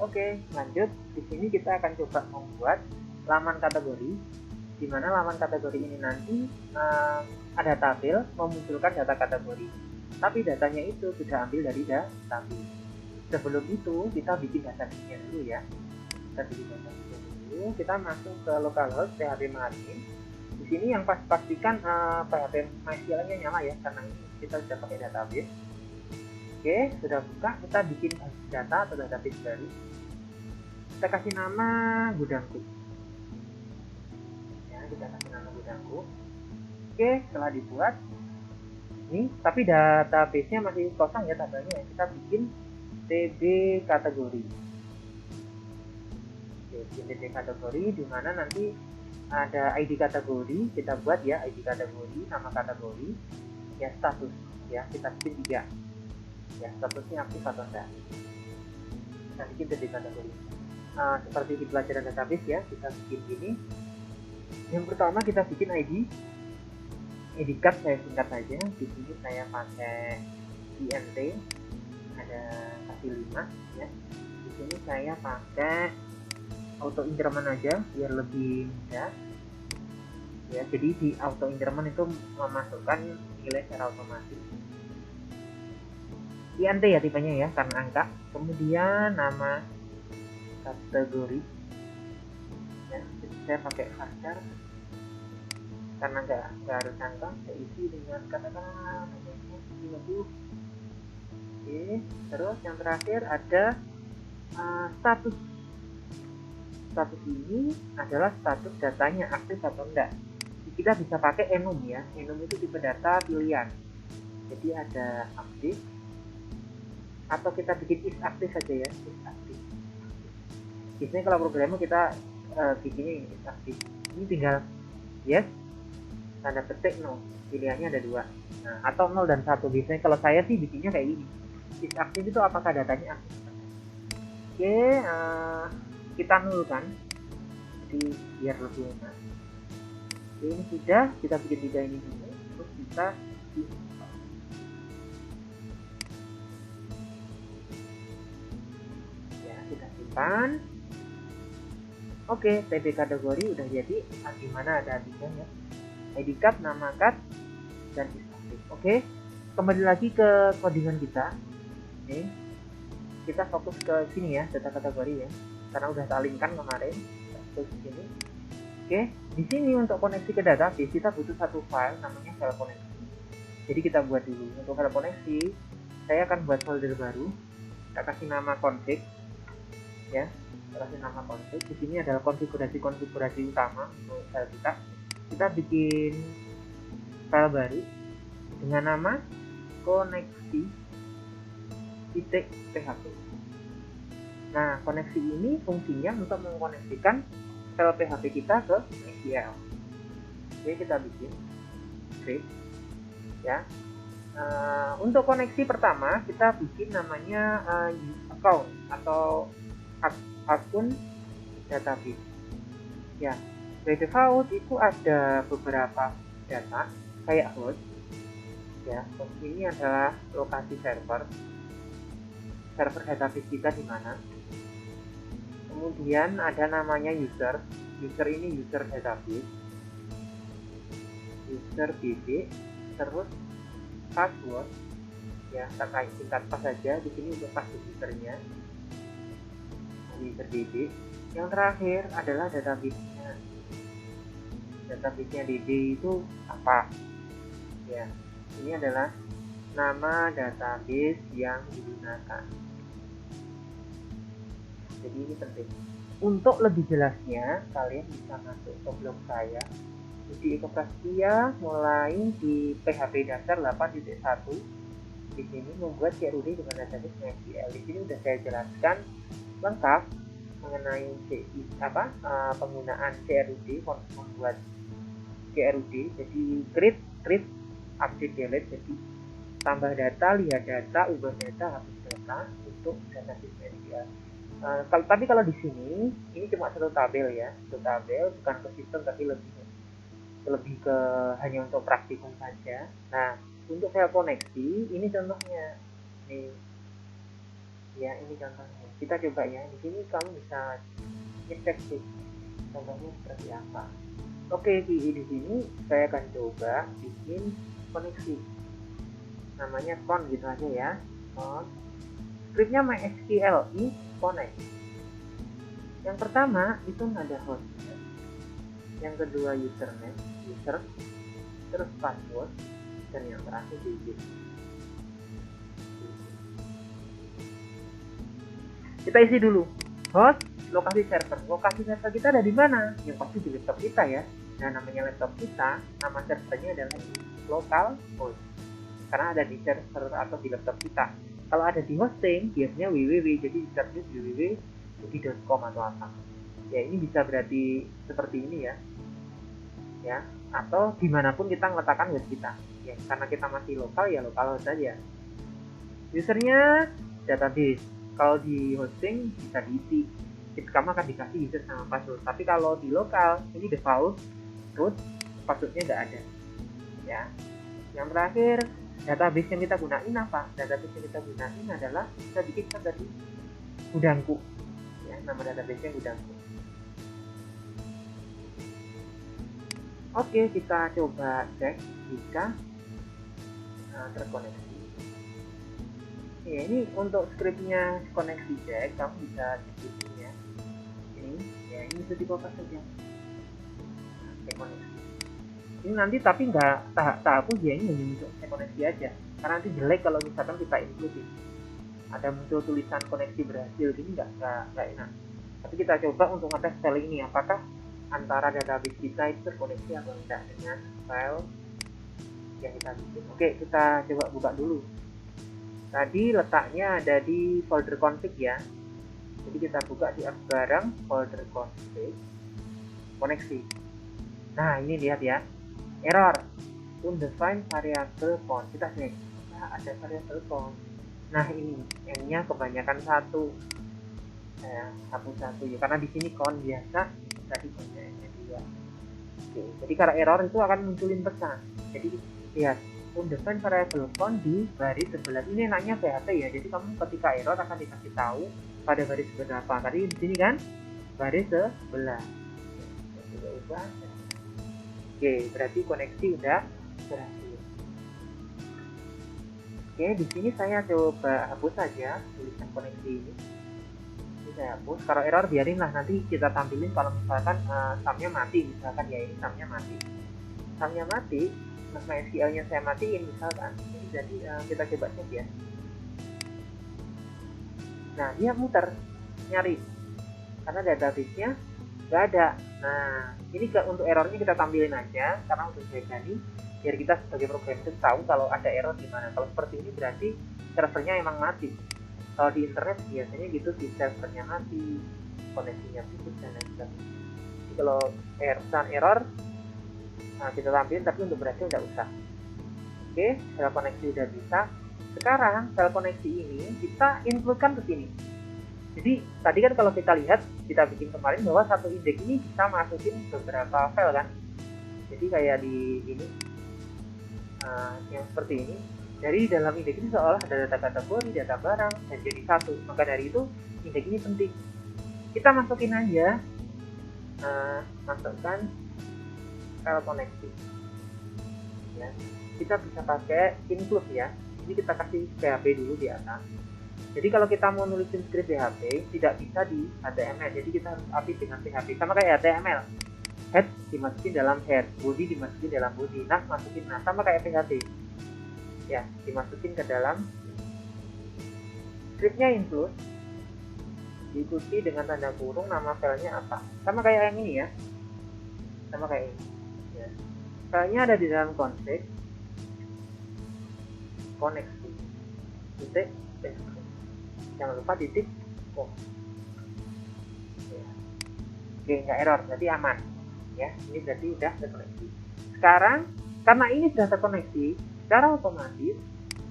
Oke, lanjut. Di sini kita akan coba membuat laman kategori, di mana laman kategori ini nanti ada tabel memunculkan data kategori. Tapi datanya itu sudah ambil dari database. Sebelum itu kita bikin database-nya dulu ya. Kita bikin database dulu. Kita masuk ke localhost php admin. Di sini yang pastikan php MySQL-nya nyala ya, karena ini kita sudah pakai database. Oke, sudah buka, kita bikin data atau database baru. Kita kasih nama gudangku ya, kita kasih nama gudangku. Oke, setelah dibuat ini, tapi database-nya masih kosong ya tabelnya, kita bikin tb kategori. Oke, bikin tb kategori di mana nanti ada id kategori, kita buat ya id kategori, nama kategori ya, status ya, kita bikin 3 ya, statusnya aktif atau enggak. Kita bikin tb kategori seperti di pelajaran database ya, kita bikin gini. Yang pertama kita bikin ID card, saya singkat saja. Di sini saya pakai int, ada kasih 5 ya. Di sini saya pakai auto increment aja biar lebih mudah ya. Jadi di auto increment itu memasukkan nilai secara otomatis. int ya tipenya ya, karena angka. Kemudian nama kategori ya, jadi saya pakai varchar karena nggak harus angka, saya isi dengan katakanlah 50. Oke, terus yang terakhir ada status. Status ini adalah status datanya aktif atau enggak. Kita bisa pakai enum ya, enum itu tipe data pilihan, jadi ada aktif, atau kita bikin is aktif saja ya, is aktif. Biasanya kalau programnya kita bikinnya ini is aktif, ini tinggal yes tanda petik no, pilihannya ada 2. Nah, atau 0 dan 1. Biasanya kalau saya sih bikinnya kayak gini, is aktif itu apakah datanya aktif. Oke, kita nulkan jadi biar lebih enak. Oke, ini sudah, kita bikin 3 ini dulu, terus kita ya, kita simpan. Oke, tb kategori udah jadi, dimana ada adanya ya, id card, nama card, dan is aktif. Oke, kembali lagi ke codingan kita. Oke, kita fokus ke sini ya, data kategori ya, karena udah salingkan kemarin. Terus sini. Oke, di sini untuk koneksi ke database kita butuh satu file namanya file koneksi. Jadi kita buat dulu. Untuk file koneksi, saya akan buat folder baru. Kita kasih nama config ya. Kita kasih nama config. Di sini adalah konfigurasi utama untuk file kita. Kita bikin file baru dengan nama koneksi .php. Nah, koneksi ini fungsinya untuk mengkoneksikan file PHP kita ke MySQL. Oke, kita bikin script ya. Untuk koneksi pertama kita bikin namanya account atau akun database ya. By default itu ada beberapa data kayak host ya. Host ini adalah lokasi server database kita di mana. Kemudian ada namanya user ini user database, user db, terus password ya, kita singkat pas saja di sini untuk password usernya, user db. Yang terakhir adalah database-nya db itu apa ya, ini adalah nama database yang digunakan. Jadi ini penting. Untuk lebih jelasnya kalian bisa masuk ke blog saya di Eko Prasetya, mulai di PHP dasar 8.1. Di sini membuat CRUD dengan database MySQL. Di sini sudah saya jelaskan lengkap mengenai penggunaan CRUD, membuat CRUD. Jadi create, update, delete. Jadi tambah data, lihat data, ubah data, hapus data untuk database MySQL. Tapi kalau di sini ini cuma satu tabel ya, satu tabel, bukan ke sistem tapi lebih ke hanya untuk praktikum saja. Nah, untuk file koneksi ini contohnya nih, Ya, ini contohnya. Kita coba ya. Di sini kamu bisa ngecek sih contohnya seperti apa. Oke, di sini saya akan coba bikin koneksi. Namanya con gitu aja ya. Con. Scriptnya MySQLi connect. Yang pertama itu ada host. Yang kedua username, user, terus password, dan yang terakhir digit. Kita isi dulu host, lokasi server. Lokasi server kita ada di mana? Yang pasti di laptop kita ya. Nah, namanya laptop kita, nama servernya adalah local host. Karena ada di server atau di laptop kita. Kalau ada di hosting, biasanya www, jadi servernya www.booking.com atau apa. Ya, ini bisa berarti seperti ini ya. Ya, atau dimanapun kita meletakkan web kita. Ya, karena kita masih lokal ya lokal host saja. Usernya database. Kalau di hosting bisa diisi, kamu akan dikasih user sama password. Tapi kalau di lokal ini default root, passwordnya nggak ada ya. Yang terakhir, database yang kita gunain apa? Database yang kita gunain adalah kita bikin tadi gudangku ya, nama database-nya gudangku. Oke, kita coba cek jika terkoneksi. Ya, ini untuk scriptnya koneksi cek, kamu bisa cek ya. Ini bisa dibawa saja. Cek koneksi. Ini nanti tapi nggak tahap ujian ini hanya untuk cek koneksi aja. Karena nanti jelek kalau misalkan kita include. Ada muncul tulisan koneksi berhasil, ini nggak enak. Tapi kita coba untuk ngetes file ini, apakah antara database kita itu terkoneksi atau tidak dengan file yang kita bikin. Oke, kita coba buka dulu. Tadi letaknya ada di folder config ya. Jadi kita buka di barang folder config koneksi. Nah, ini lihat ya. Error. Undefined variable font. Kita cek. Nah, ada variable font. Nah, ini n-nya kebanyakan satu. Satu ya. Karena di sini kon biasa, tadi konnya n-nya 2. Oke, jadi karena error itu akan munculin pesan. Jadi lihat undefined variable font di baris sebelah. Ini enaknya PHP ya. Jadi kamu ketika error akan dikasih tahu pada baris berapa. Tadi di sini kan baris sebelah. Oke, berarti koneksi udah berhasil. Oke, di sini saya coba hapus saja tulisan koneksi ini. Ini saya hapus. Kalau error biarin lah, nanti kita tampilin kalau misalkan sumnya mati, misalkan ya ini sumnya mati. Sumnya mati. MySQL-nya saya matiin misalkan. Jadi kita coba cek ya. Nah, dia muter nyari karena database-nya nggak ada. Nah, ini untuk errornya kita tampilin aja karena untuk jaga nih biar kita sebagai programmer tahu kalau ada error di mana. Kalau seperti ini berarti servernya emang mati. Kalau di internet biasanya gitu sih, servernya mati, koneksinya putus dan lain sebagainya. Jadi kalau error nah, kita tampilin, tapi untuk berhasil nggak usah. Oke, sel koneksi udah bisa. Sekarang sel koneksi ini kita include-kan ke sini. Jadi tadi kan kalau kita lihat, kita bikin kemarin bahwa satu indeks ini bisa masukin beberapa file kan. Jadi kayak di ini yang seperti ini. Dari dalam indeks ini seolah ada data kategori, data barang, dan jadi satu. Maka dari itu indeks ini penting. Kita masukin aja, masukkan file koneksi. Ya, kita bisa pakai include ya. Ini kita kasih PHP dulu di atas. Jadi kalau kita mau nulisin script PHP tidak bisa di HTML. Jadi kita harus apit dengan PHP sama kayak HTML. Head dimasukin dalam head, body dimasukin dalam body. Nah, masukin sama kayak PHP. Ya, dimasukin ke dalam scriptnya include, diikuti dengan tanda kurung nama filenya apa. Sama kayak yang ini ya. Sama kayak ini. Ya. Filenya ada di dalam config koneksi. Titik jangan lupa titik oh. Ya. Oke, nggak error, berarti aman ya. Ini berarti udah terkoneksi. Sekarang karena ini sudah terkoneksi secara otomatis,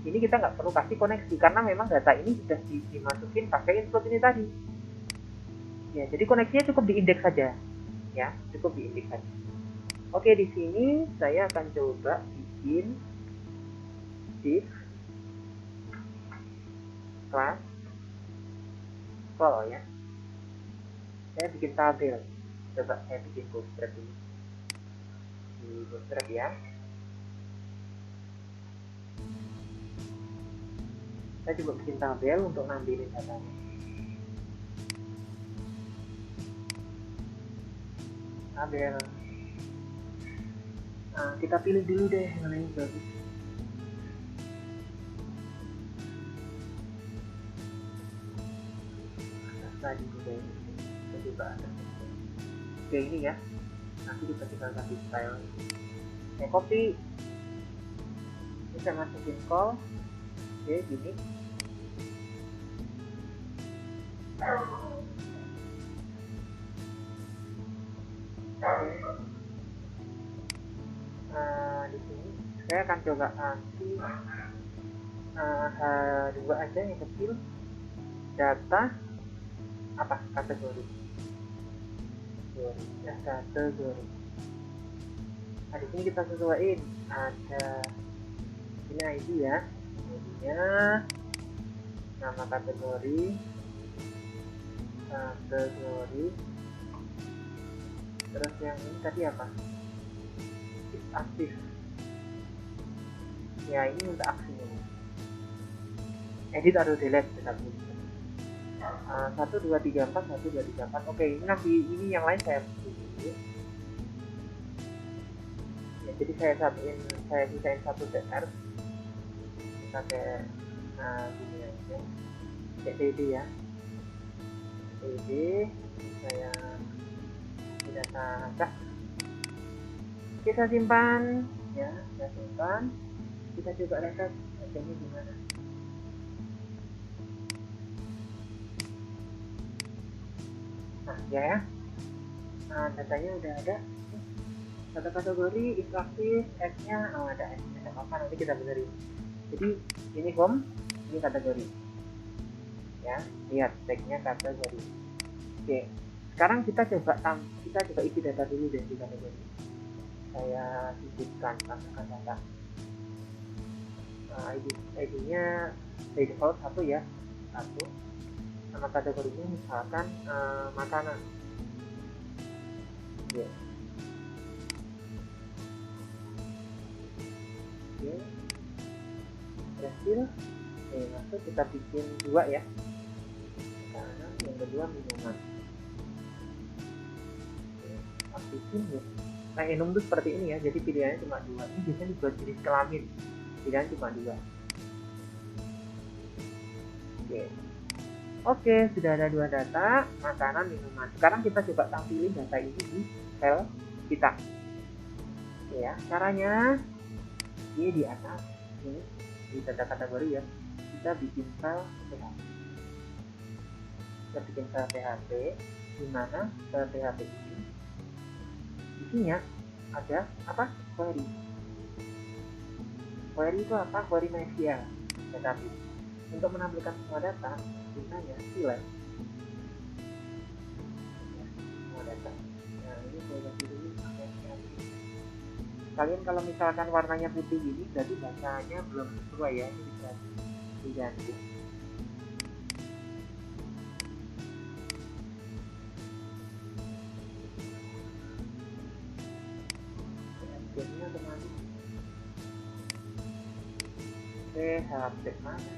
ini kita nggak perlu kasih koneksi karena memang data ini sudah dimasukin pakai input ini tadi ya. Jadi koneksinya cukup diindeks saja ya, cukup diindeks saja. Oke, di sini saya akan coba bikin div class call ya. Saya bikin tabel, coba saya bikin bootstrap dulu di bootstrap ya. Saya coba bikin tabel untuk nampilin datanya. Tabel. Nah, kita pilih dulu deh mana yang bagus. Tadi udah ini, coba ada. Oke ini ya. Nanti kita tinggal ganti style. Saya copy. Ini saya masukin call. Oke gini. Di sini saya akan coba nanti H2 aja yang kecil, data apa kategori kategori. Nah di sini kita sesuaiin, ada ini ID ya, ID-nya, nama kategori, terus yang ini tadi apa, aktif ya, ini untuk aksinya, edit atau delete tetap ini. 1 2 3 4 1 2 3 4. Oke, ini nanti ini yang lain saya dulu ya, jadi saya sisain satu CR pakai gini aja, kayak TD ya, TD saya data cak. Kita simpan ya, kita simpan, kita coba lihat hasilnya gimana. Nah ya, datanya udah ada. Satu kategori is aktif, S-nya ada S-nya, tidak apa-apa, nanti kita benerin. Jadi ini home, ini kategori ya, lihat tagnya kategori. Oke, sekarang kita coba isi data dulu deh di kategori. Saya sisipkan masukkan data. ID-nya by default 1 ya, 1. Nama kategorinya misalkan makanan. Oke. Oke. Hasil masuk, kita bikin 2 ya. Makanan, yang kedua minuman. Aktifin ya. Nah, enum itu seperti ini ya, jadi pilihannya cuma 2. Ini biasanya dibuat jenis kelamin, pilihan cuma 2. Oke, sudah ada 2 data, makanan, minuman. Sekarang kita coba tampilin data ini di sel kita. Oke ya, caranya ini di atas, ini di data kategori ya, kita bikin file PHP. Kita bikin file PHP, di mana file PHP ini isinya ada apa? Query. Query itu apa? Query MySQL database. Untuk menampilkan semua data, misalnya select semua data. Nah ini saya ganti dulu. Kalian kalau misalkan warnanya putih ini, berarti bacanya belum sesuai ya, ini bisa diganti. Biasanya otomatis PHP mana?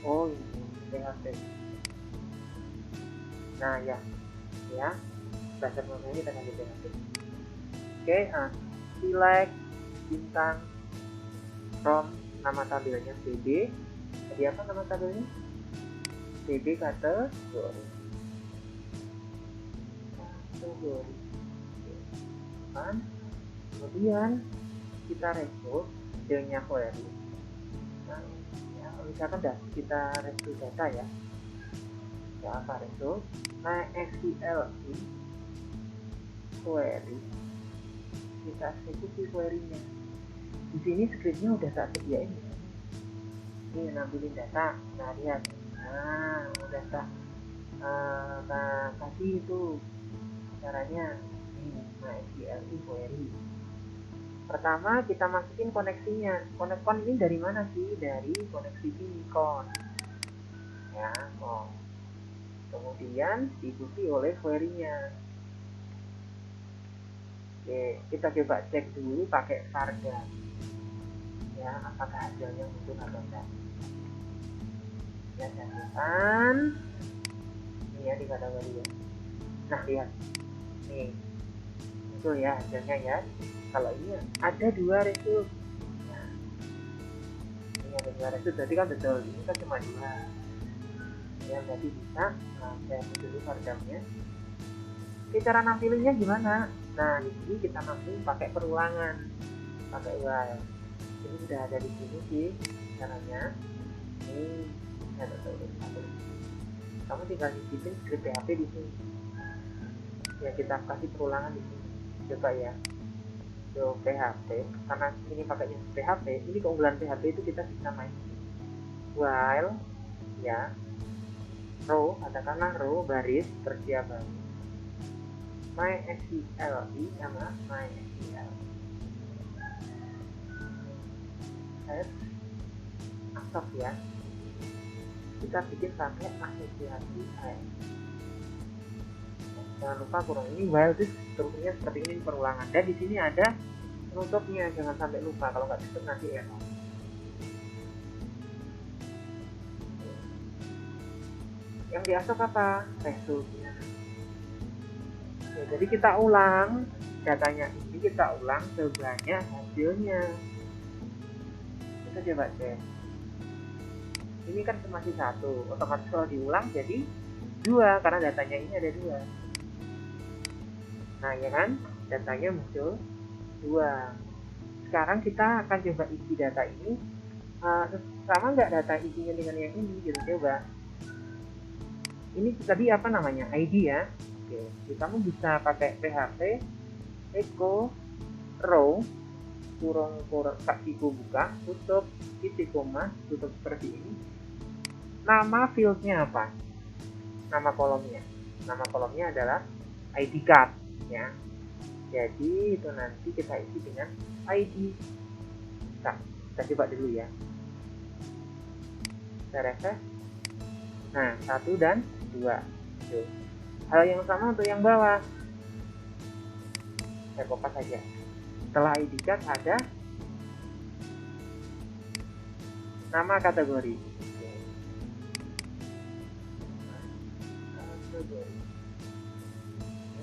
Oh ini PHP. Nah ya, dasar namanya kita ganti PHP. Oke, select bintang from nama tabelnya DB. Jadi apa nama tabelnya? DB kategori. Kan? Kemudian kita resource hasilnya query. Nah, ya, misalkan kita resource data ya. Ya apa resource? Nah, SQL query. Kita eksekusi query-nya. Di sini script-nya udah tak sediain ya. Ini nampilin data. Nah, lihat. Nah, udah tak kasih itu caranya. Ini MySQL query. Pertama kita masukin koneksinya. Kon ini dari mana sih? Dari koneksi Con. Ya, kemudian diikuti oleh query-nya. Oke, kita coba cek dulu pakai Sarga. Ya, apakah hasilnya muncul atau enggak. Ya, cantukan. Ini ya di kategori ya. Nah, lihat. Nih. Muncul ya hasilnya ya. Kalau ini ada 2 result. Nah, ini ada 2 result, berarti kan betul. Ini kan cuma 2. Ya, berarti bisa. Nah, saya ambil dulu Sargamnya. Oke, cara nampilinnya gimana? Nah, di sini kita nampilin pakai perulangan, pakai while. Ini sudah ada di sini sih caranya. Ini saya betul. Kamu tinggal cicipin script PHP di sini. Ya, kita kasih perulangan di sini. Coba ya. PHP, karena ini pakainya PHP, ini keunggulan PHP itu kita bisa main while ya, row, katakanlah row baris tersiap baris MySQL sama MySQL stop ya, kita bikin pakai asosiasi jangan lupa kurung ini while itu strukturnya seperti ini perulangan, dan di sini ada penutupnya, jangan sampai lupa, kalau nggak tutup nanti error. Yang di asok apa? Resultnya. Ya, jadi kita ulang datanya ini, kita ulang sebanyak hasilnya. Kita coba cek. Ini kan masih 1, otomatis kalau diulang jadi 2 karena datanya ini ada 2. Nah ya kan, datanya muncul 2. Sekarang kita akan coba isi data ini, sama nggak data isinya dengan yang ini, gitu. Coba ini tadi apa namanya, ID ya. Oke, kamu bisa pakai PHP echo row kurung siku buka tutup titik koma tutup seperti ini. Nama fieldnya apa? Nama kolomnya adalah ID card ya. Jadi itu nanti kita isi dengan ID. Nah, kita coba dulu ya. Kita refresh. Nah, 1 dan 2. Tuh. Hal yang sama untuk yang bawah. Saya kopas saja. Setelah ID card ada nama kategori.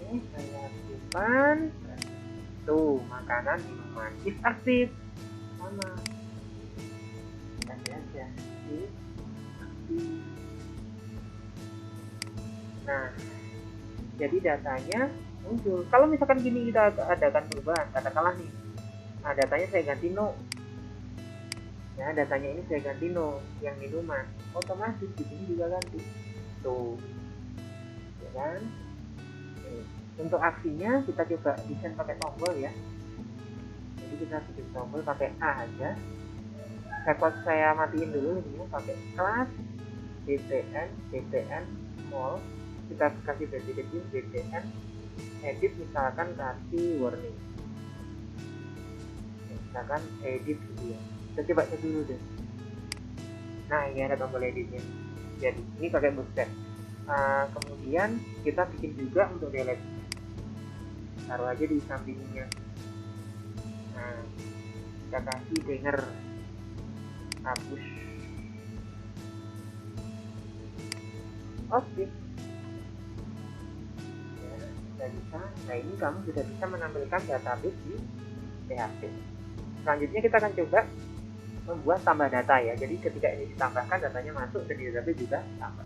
Ini saya simpan. Tuh, makanan minuman is aktif sama. Kasih aja is aktif. Nah, jadi datanya muncul. Kalau misalkan gini kita adakan perubahan, katakanlah nih, nah datanya saya ganti no. Ya, datanya ini saya ganti no, yang minuman. Otomatis di sini juga ganti. Tuh. Ya kan? Untuk aksinya kita coba desain pakai tombol ya. Jadi kita bikin tombol pakai A aja. Saya matiin dulu ini pakai kelas btn small, kita kasih versi kecil btn edit, misalkan kasih warning, misalkan edit gitu ya. Kita coba cek dulu deh. Nah, ini ada tombol editnya. Jadi ini pakai bootstrap. Kemudian kita bikin juga untuk delete, taruh aja di sampingnya. Nah, kita kasih denger hapus. Oke. Ya, sudah bisa. Nah, ini kamu sudah bisa menampilkan database di PHP. Selanjutnya kita akan coba membuat tambah data ya. Jadi ketika ini ditambahkan, datanya masuk dan di database juga tambah.